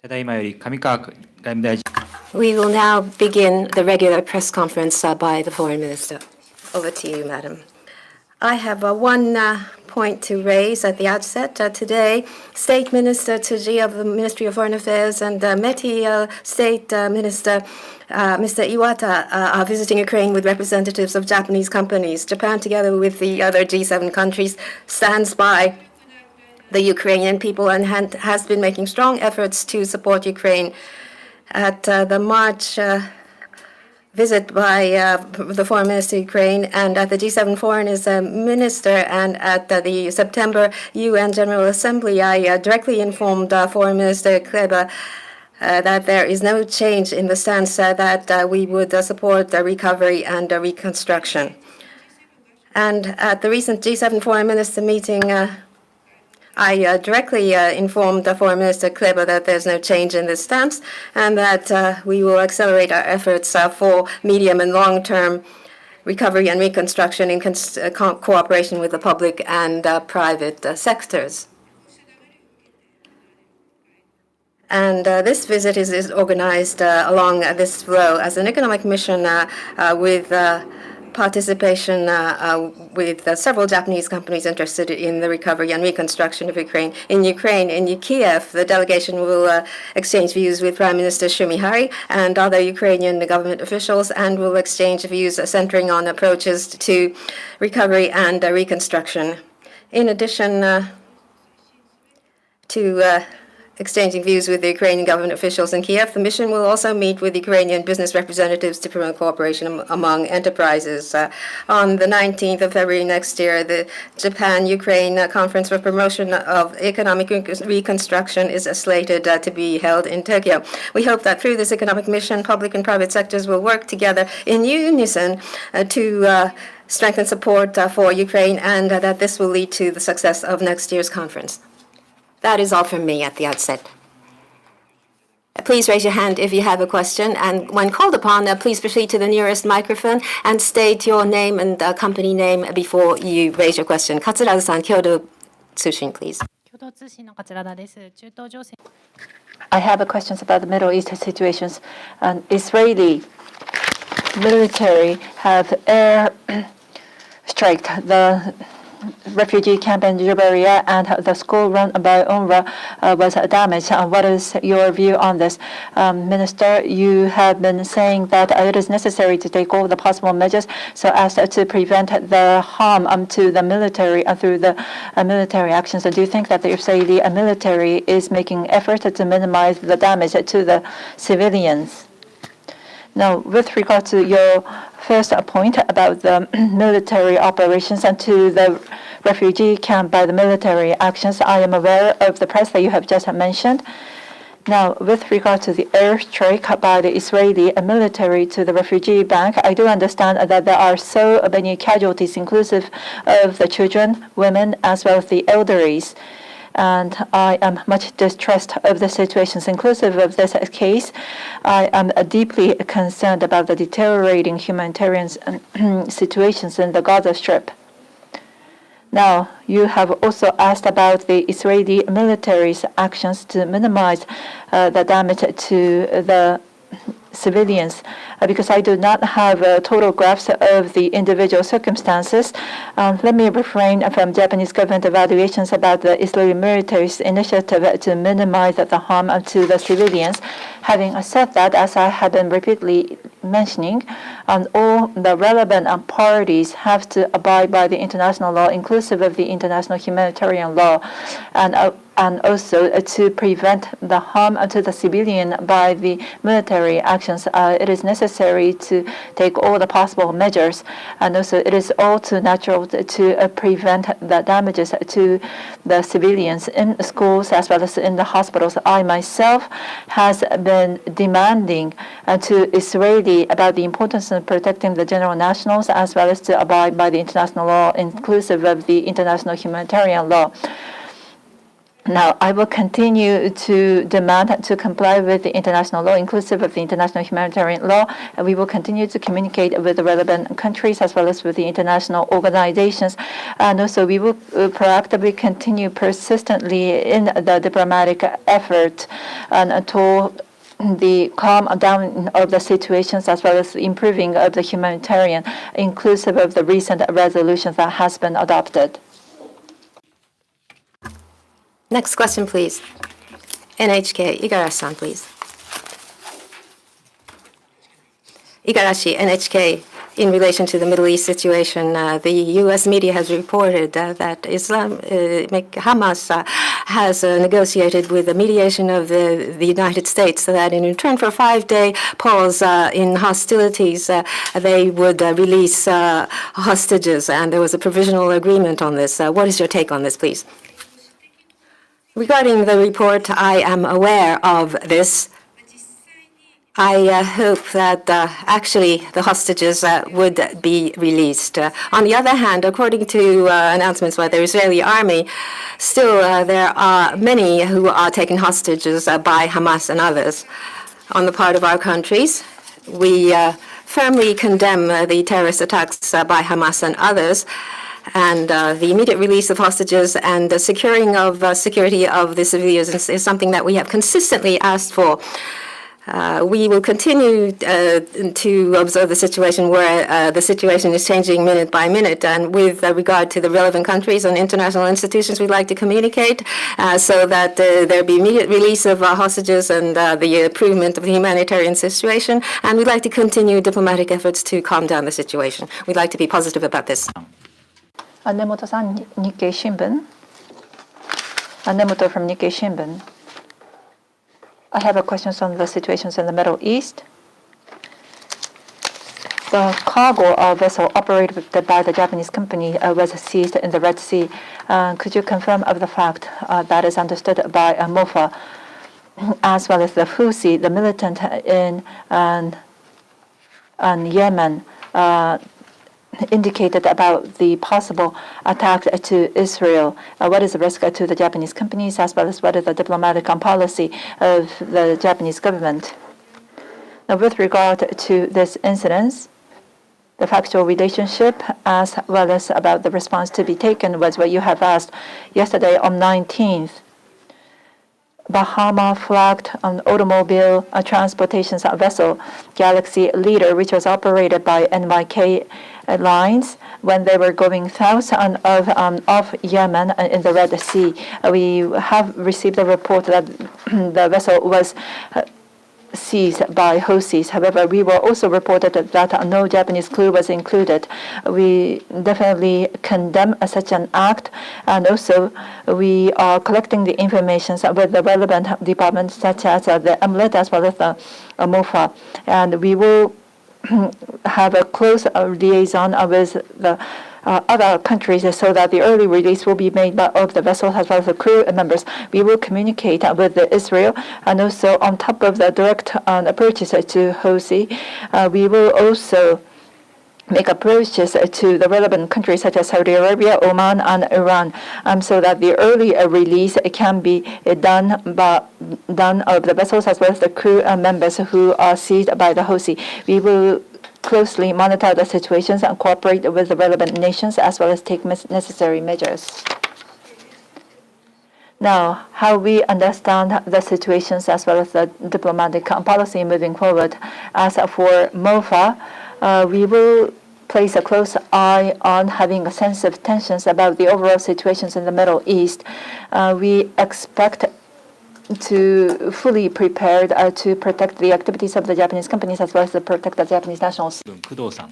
We will now begin the regular press conference by the Foreign Minister. Over to you, Madam. I have one point to raise at the outset. Today, State Minister Tsuji of the Ministry of Foreign Affairs and METI State Minister Mr. Iwata are visiting Ukraine with representatives of Japanese companies. Japan, together with the other G7 countries, stands by the Ukrainian people and has been making strong efforts to support Ukraine. At the March visit by the Foreign Minister of Ukraine and at the G7 Foreign Minister and at the September UN General Assembly, I directly informed Foreign Minister Kleba that there is no change in the stance that we would support the recovery and reconstruction. And at the recent G7 Foreign Minister meeting, I directly informed the Foreign Minister Kleba that there's no change in this stance and that we will accelerate our efforts for medium and long-term recovery and reconstruction in cooperation with the public and private sectors. And this visit is organized along this flow as an economic mission with participation with several Japanese companies interested in the recovery and reconstruction of Ukraine. In Kiev, the delegation will exchange views with Prime Minister Shumihari and other Ukrainian government officials and will exchange views centering on approaches to recovery and reconstruction. In addition to exchanging views with the Ukrainian government officials in Kiev, the mission will also meet with Ukrainian business representatives to promote cooperation among enterprises. On the 19th of February next year, the Japan-Ukraine Conference for Promotion of Economic Reconstruction is slated to be held in Tokyo. We hope that through this economic mission, public and private sectors will work together in unison to strengthen support for Ukraine and that this will lead to the success of next year's conference. That is all from me at the outset. Please raise your hand if you have a question, and when called upon, please proceed to the nearest microphone and state your name and company name before you raise your question. Katsurada-san, Kyodo Tsushin, please. I have a question about the Middle East situations. Israeli military have air striked the refugee camp in Jabalia, and the school run by UNRWA was damaged. What is your view on this? Minister, you have been saying that it is necessary to take all the possible measures so as to prevent the harm to the military through the military actions. Do you think that the Israeli military is making efforts to minimize the damage to the civilians? Now, with regard to your first point about the military operations and to the refugee camp by the military actions, I am aware of the press that you have just mentioned. Now, with regard to the airstrike by the Israeli military to the refugee bank, I do understand that there are so many casualties, inclusive of the children, women, as well as the elderlies. And I am much distressed of the situations inclusive of this case. I am deeply concerned about the deteriorating humanitarian situations in the Gaza Strip. Now, you have also asked about the Israeli military's actions to minimize the damage to the civilians, because I do not have a total grasp of the individual circumstances. Let me refrain from Japanese government evaluations about the Israeli military's initiative to minimize the harm to the civilians. Having said that, as I have been repeatedly mentioning, all the relevant parties have to abide by the international law, inclusive of the international humanitarian law, and also to prevent the harm to the civilian by the military actions. It is necessary to take all the possible measures, and also it is all too natural to prevent the damages to the civilians in schools as well as in the hospitals. I myself has been demanding to Israeli about the importance of protecting the general nationals as well as to abide by the international law, inclusive of the international humanitarian law. Now, I will continue to demand to comply with the international law, inclusive of the international humanitarian law, and we will continue to communicate with the relevant countries as well as with the international organizations. And also, we will proactively continue persistently in the diplomatic effort until the calm down of the situations as well as improving of the humanitarian, inclusive of the recent resolutions that has been adopted. Next question, please. NHK, Igarashi-san, please. Igarashi, NHK. In relation to the Middle East situation, the U.S. media has reported that Hamas has negotiated with the mediation of the United States so that in return for a 5-day pause in hostilities, they would release hostages, and there was a provisional agreement on this. What is your take on this, please? Regarding the report, I am aware of this. I hope that actually the hostages would be released. On the other hand, according to announcements by the Israeli army, still there are many who are taken hostages by Hamas and others. On the part of our countries, we firmly condemn the terrorist attacks by Hamas and others. And the immediate release of hostages and the securing of security of the civilians is something that we have consistently asked for. We will continue to observe the situation where the situation is changing minute by minute. And with regard to the relevant countries and international institutions, we'd like to communicate so that there be immediate release of hostages and the improvement of the humanitarian situation. And we'd like to continue diplomatic efforts to calm down the situation. We'd like to be positive about this. Nemoto-san, Nikkei Shimbun. Nemoto from Nikkei Shimbun. I have a question on the situations in the Middle East. The cargo vessel operated by the Japanese company was seized in the Red Sea. Could you confirm of the fact that is understood by MOFA, as well as the Houthi, the militant in Yemen, indicated about the possible attack to Israel? What is the risk to the Japanese companies, as well as what is the diplomatic policy of the Japanese government? Now, with regard to this incident, the factual relationship, as well as about the response to be taken, was what you have asked. Yesterday on 19th, Bahama flagged an automobile transportation vessel, Galaxy Leader, which was operated by NYK lines when they were going south off Yemen in the Red Sea. We have received a report that the vessel was seized by Houthis. However, we were also reported that no Japanese crew was included. We definitely condemn such an act, and also we are collecting the information with the relevant departments such as the MLET as well as the MOFA, and we will have a close liaison with the other countries so that the early release will be made of the vessels as well as the crew members. We will communicate with Israel, and also on top of the direct purchase to Houthi, we will also make approaches to the relevant countries such as Saudi Arabia, Oman, and Iran, so that the early release can be done of the vessels as well as the crew members who are seized by the Houthi. We will closely monitor the situations and cooperate with the relevant nations as well as take necessary measures. Now, how we understand the situations as well as the diplomatic policy moving forward. As for MOFA, we will place a close eye on having a sense of tensions about the overall situations in the Middle East. We expect to fully prepared to protect the activities of the Japanese companies as well as to protect the Japanese nationals. Kudo-san,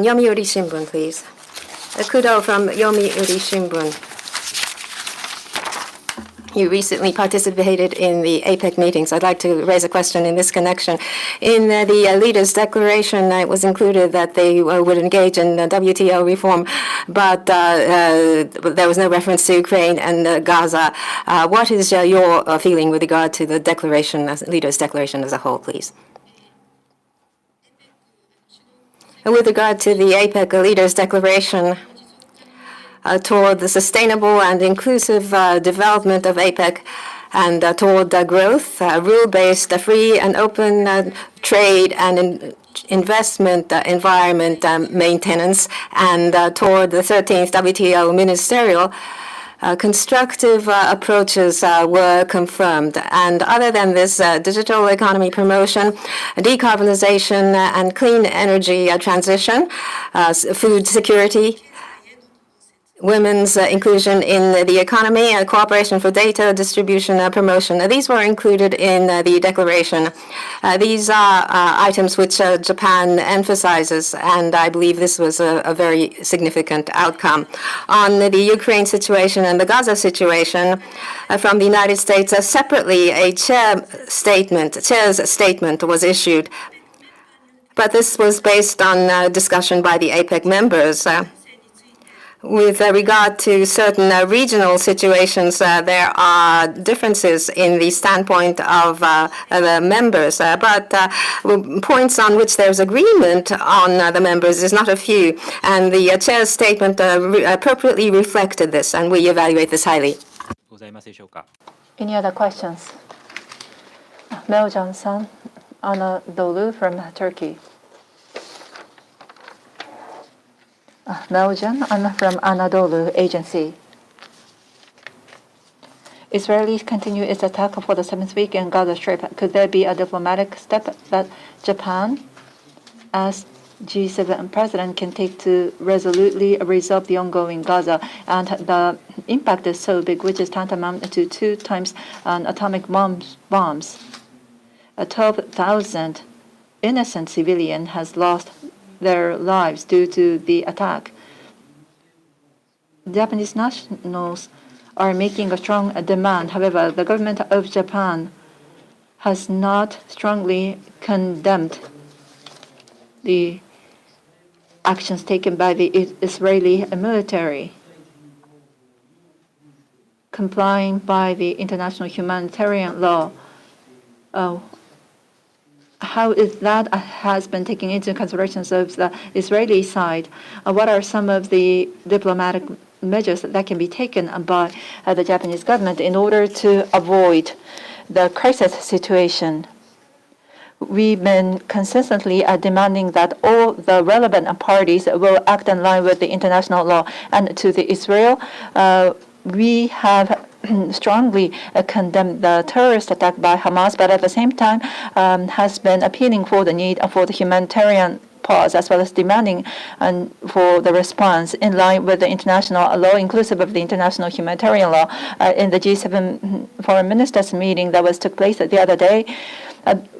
Yomiuri Shimbun, please. Kudo from Yomiuri Shimbun. You recently participated in the APEC meetings. I'd like to raise a question in this connection. In the leaders' declaration, it was included that they would engage in WTO reform, but there was no reference to Ukraine and Gaza. What is your feeling with regard to the declaration, leaders' declaration as a whole, please? With regard to the APEC leaders' declaration, toward the sustainable and inclusive development of APEC and toward growth, rule-based, free and open trade and investment environment maintenance, and toward the 13th WTO ministerial, constructive approaches were confirmed. And other than this, digital economy promotion, decarbonization and clean energy transition, food security, women's inclusion in the economy, cooperation for data distribution promotion. These were included in the declaration. These are items which Japan emphasizes, and I believe this was a very significant outcome. On the Ukraine situation and the Gaza situation, from the United States, separately, a chair's statement was issued. But this was based on discussion by the APEC members. With regard to certain regional situations, there are differences in the standpoint of the members, but points on which there's agreement on the members is not a few, and the chair's statement appropriately reflected this, and we evaluate this highly. Any other questions? Mel Johnson, Anadolu from Turkey. Belgium, I'm from Anadolu Agency. Israelis continue its attack for the 7th week in Gaza Strip. Could there be a diplomatic step that Japan, as G7 president, can take to resolutely resolve the ongoing Gaza? And the impact is so big, which is tantamount to 2 times atomic bombs. 12,000 innocent civilians has lost their lives due to the attack. Japanese nationals are making a strong demand. However, the government of Japan has not strongly condemned the actions taken by the Israeli military, complying by the international humanitarian law. How is that has been taken into considerations of the Israeli side? What are some of the diplomatic measures that can be taken by the Japanese government in order to avoid the crisis situation? We've been consistently demanding that all the relevant parties will act in line with the international law. And to the Israel, we have strongly condemned the terrorist attack by Hamas, but at the same time has been appealing for the need for the humanitarian pause, as well as demanding for the response in line with the international law, inclusive of the international humanitarian law. In the G7 foreign ministers meeting that took place the other day,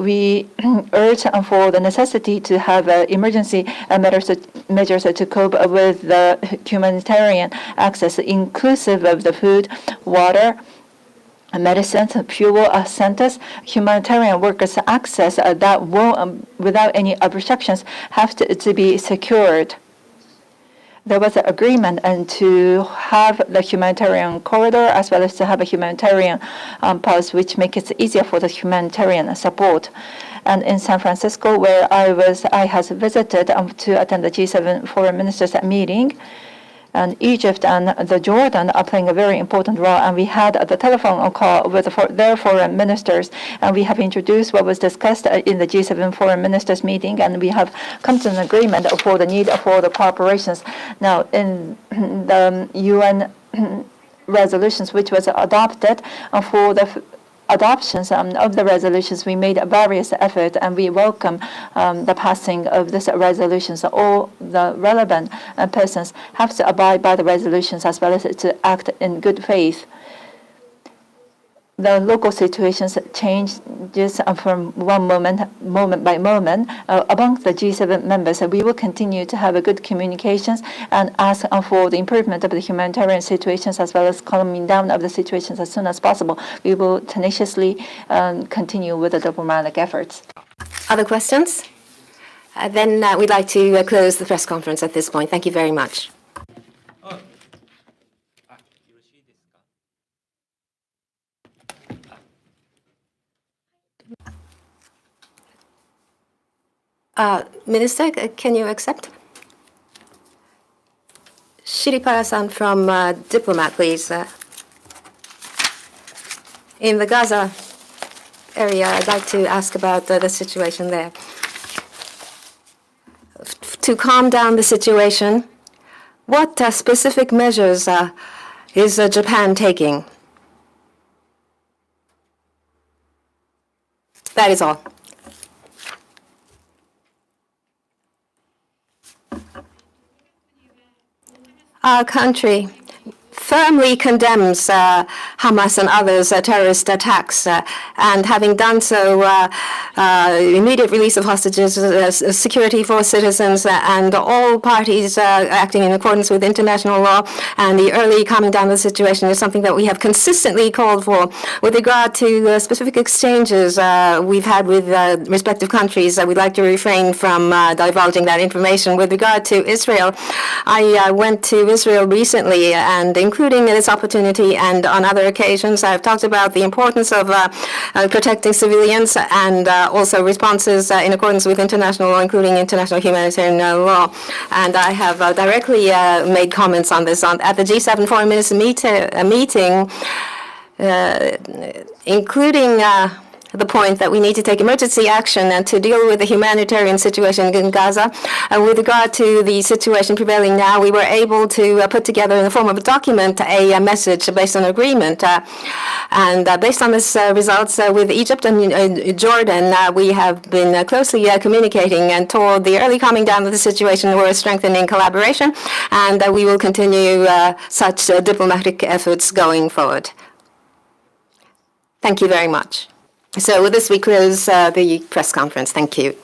we urge for the necessity to have emergency measures to cope with the humanitarian access, inclusive of the food, water, medicines, fuel centers, humanitarian workers' access that will, without any obstructions, have to be secured. There was an agreement to have the humanitarian corridor as well as to have a humanitarian pause, which makes it easier for the humanitarian support. And in San Francisco, where I has visited to attend the G7 foreign ministers meeting, and Egypt and the Jordan are playing a very important role. And we had the telephone call with their foreign ministers, and we have introduced what was discussed in the G7 foreign ministers meeting, and we have come to an agreement for the need for the cooperations. Now, in the UN resolutions, which was adopted for the adoptions of the resolutions, we made various efforts, and we welcome the passing of this resolution. So all the relevant persons have to abide by the resolutions as well as to act in good faith. The local situations change just from one moment by moment among the G7 members. So we will continue to have a good communications and ask for the improvement of the humanitarian situations as well as calming down of the situations as soon as possible. We will tenaciously continue with the diplomatic efforts. Other questions? Then we'd like to close the press conference at this point. Thank you very much. Minister, can you accept? Shiripara-san from Diplomat, please. In the Gaza area, I'd like to ask about the situation there. To calm down the situation, what specific measures is Japan taking? That is all. Our country firmly condemns Hamas and others' terrorist attacks, and having done so, immediate release of hostages, security for citizens, and all parties acting in accordance with international law, and the early calming down of the situation is something that we have consistently called for. With regard to specific exchanges we've had with respective countries, we'd like to refrain from divulging that information. With regard to Israel, I went to Israel recently, and including this opportunity and on other occasions, I've talked about the importance of protecting civilians and also responses in accordance with international law, including international humanitarian law. And I have directly made comments on this at the G7 Foreign Minister meeting, including the point that we need to take emergency action and to deal with the humanitarian situation in Gaza. With regard to the situation prevailing now, we were able to put together in the form of a document a message based on agreement. And based on this results with Egypt and Jordan, we have been closely communicating, and toward the early calming down of the situation, we're strengthening collaboration, and we will continue such diplomatic efforts going forward. Thank you very much. So with this, we close the press conference. Thank you.